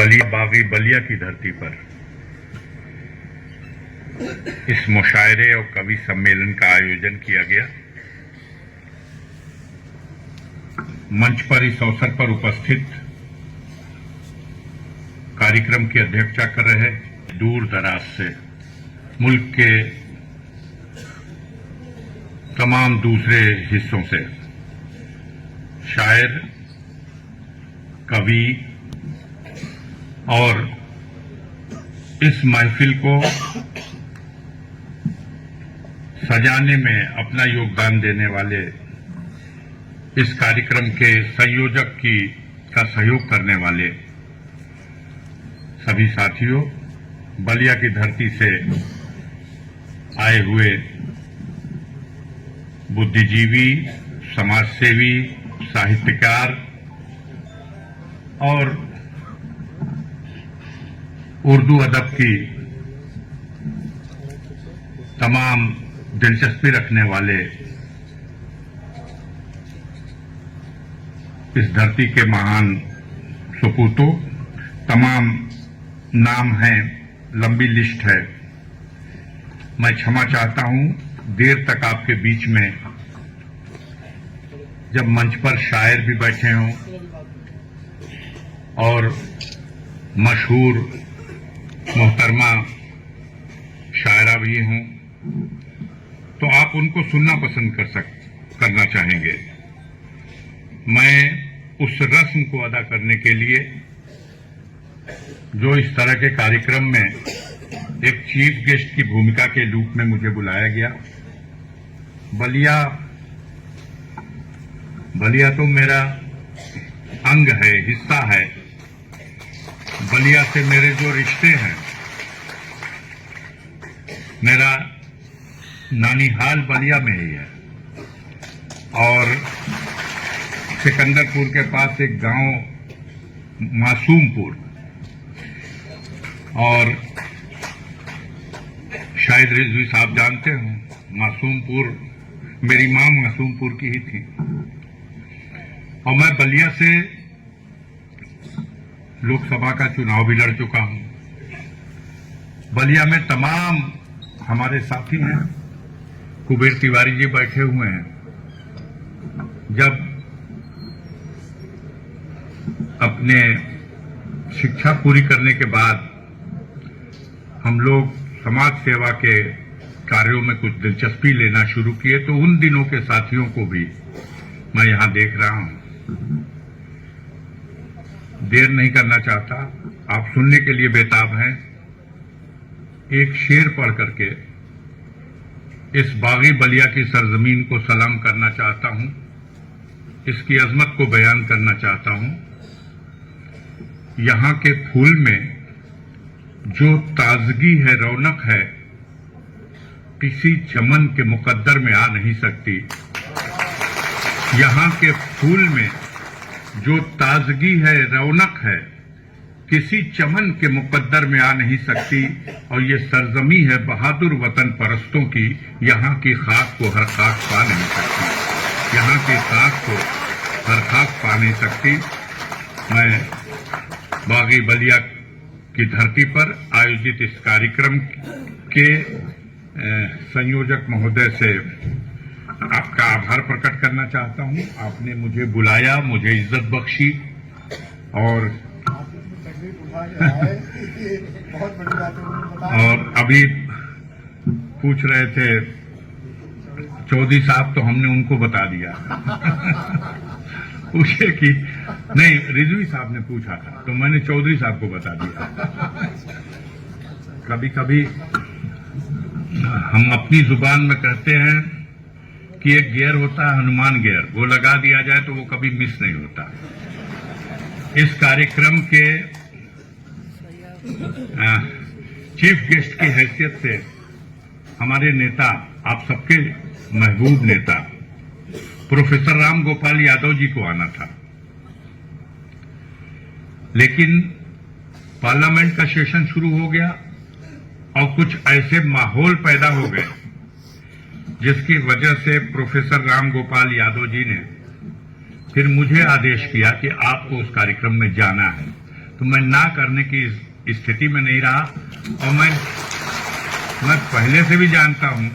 बागी बलिया की धरती पर इस मुशायरे और कवि सम्मेलन का आयोजन किया गया। मंच पर इस अवसर पर उपस्थित कार्यक्रम की अध्यक्षता कर रहे दूर दराज से मुल्क के तमाम दूसरे हिस्सों से शायर, कवि और इस महफिल को सजाने में अपना योगदान देने वाले इस कार्यक्रम के संयोजक का सहयोग करने वाले सभी साथियों, बलिया की धरती से आए हुए बुद्धिजीवी, समाजसेवी, साहित्यकार और उर्दू अदब की तमाम दिलचस्पी रखने वाले इस धरती के महान सपूतों, तमाम नाम हैं, लंबी लिस्ट है। मैं क्षमा चाहता हूं देर तक आपके बीच में, जब मंच पर शायर भी बैठे हों और मशहूर मोहतरमा शायरा भी हों, तो आप उनको सुनना पसंद करना चाहेंगे। मैं उस रस्म को अदा करने के लिए जो इस तरह के कार्यक्रम में एक चीफ गेस्ट की भूमिका के रूप में मुझे बुलाया गया, बलिया तो मेरा अंग है, हिस्सा है। बलिया से मेरे जो रिश्ते हैं, मेरा नानीहाल बलिया में ही है और सिकंदरपुर के पास एक गांव मासूमपुर, और शायद रिजवी साहब जानते हो, मासूमपुर मेरी मां मासूमपुर की ही थी। और मैं बलिया से लोकसभा का चुनाव भी लड़ चुका हूं। बलिया में तमाम हमारे साथी हैं, कुबेर तिवारी जी बैठे हुए हैं। जब अपने शिक्षा पूरी करने के बाद हम लोग समाज सेवा के कार्यों में कुछ दिलचस्पी लेना शुरू किए, तो उन दिनों के साथियों को भी मैं यहां देख रहा हूं। देर नहीं करना चाहता, आप सुनने के लिए बेताब हैं। एक शेर पढ़ करके इस बागी बलिया की सरजमीन को सलाम करना चाहता हूं, इसकी अजमत को बयान करना चाहता हूं। यहां के फूल में जो ताजगी है, रौनक है, किसी चमन के मुकद्दर में आ नहीं सकती। यहां के फूल में जो ताजगी है, रौनक है, किसी चमन के मुकद्दर में आ नहीं सकती। और ये सरजमी है बहादुर वतन परस्तों की, यहाँ की खाक को हर खाक पा नहीं सकती। यहाँ की खाक को हर खाक पा नहीं सकती। मैं बागी बलिया की धरती पर आयोजित इस कार्यक्रम के संयोजक महोदय से आपका आभार प्रकट करना चाहता हूं। आपने मुझे बुलाया, मुझे इज्जत बख्शी और अभी पूछ रहे थे चौधरी साहब, तो हमने उनको बता दिया। पूछे कि नहीं, रिजवी साहब ने पूछा था, तो मैंने चौधरी साहब को बता दिया। कभी कभी हम अपनी जुबान में कहते हैं कि एक गियर होता है हनुमान गियर, वो लगा दिया जाए तो वो कभी मिस नहीं होता। इस कार्यक्रम के चीफ गेस्ट की हैसियत से हमारे नेता, आप सबके महबूब नेता प्रोफेसर राम गोपाल यादव जी को आना था, लेकिन पार्लियामेंट का सेशन शुरू हो गया और कुछ ऐसे माहौल पैदा हो गए जिसकी वजह से प्रोफेसर राम गोपाल यादव जी ने फिर मुझे आदेश किया कि आपको उस कार्यक्रम में जाना है। तो मैं ना करने की स्थिति में नहीं रहा। और मैं पहले से भी जानता हूं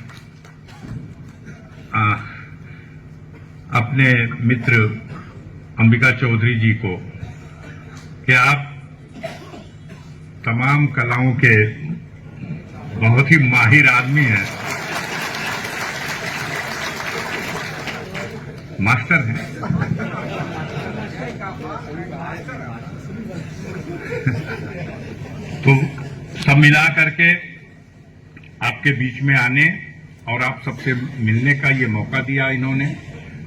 अपने मित्र अंबिका चौधरी जी को कि आप तमाम कलाओं के बहुत ही माहिर आदमी हैं, मास्टर हैं। तो सब मिला करके आपके बीच में आने और आप सबसे मिलने का ये मौका दिया इन्होंने,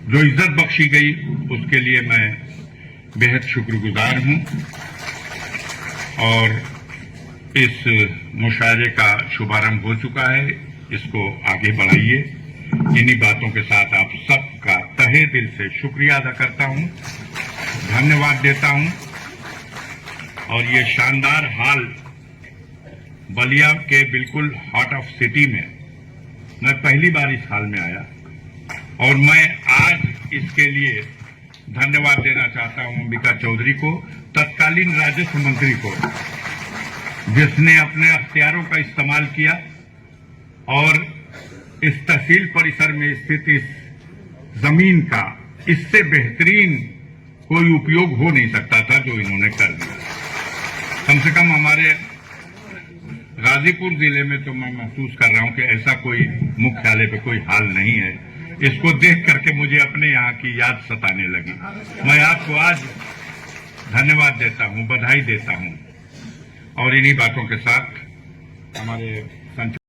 जो इज्जत बख्शी गई उसके लिए मैं बेहद शुक्रगुजार हूं। और इस मुशायरे का शुभारंभ हो चुका है, इसको आगे बढ़ाइए। इन्हीं बातों के साथ आप सबका तहे दिल से शुक्रिया अदा करता हूं, धन्यवाद देता हूं। और ये शानदार हाल बलिया के बिल्कुल हार्ट ऑफ सिटी में मैं पहली बार इस हाल में आया और मैं आज इसके लिए धन्यवाद देना चाहता हूं अंबिका चौधरी को, तत्कालीन राजस्व मंत्री को, जिसने अपने अख्तियारों का इस्तेमाल किया और इस तहसील परिसर में स्थित इस जमीन का इससे बेहतरीन कोई उपयोग हो नहीं सकता था जो इन्होंने कर दिया। कम से कम हमारे गाजीपुर जिले में तो मैं महसूस कर रहा हूं कि ऐसा कोई मुख्यालय पे कोई हाल नहीं है। इसको देख करके मुझे अपने यहाँ की याद सताने लगी। मैं आपको आज धन्यवाद देता हूं, बधाई देता हूं और इन्हीं बातों के साथ हमारे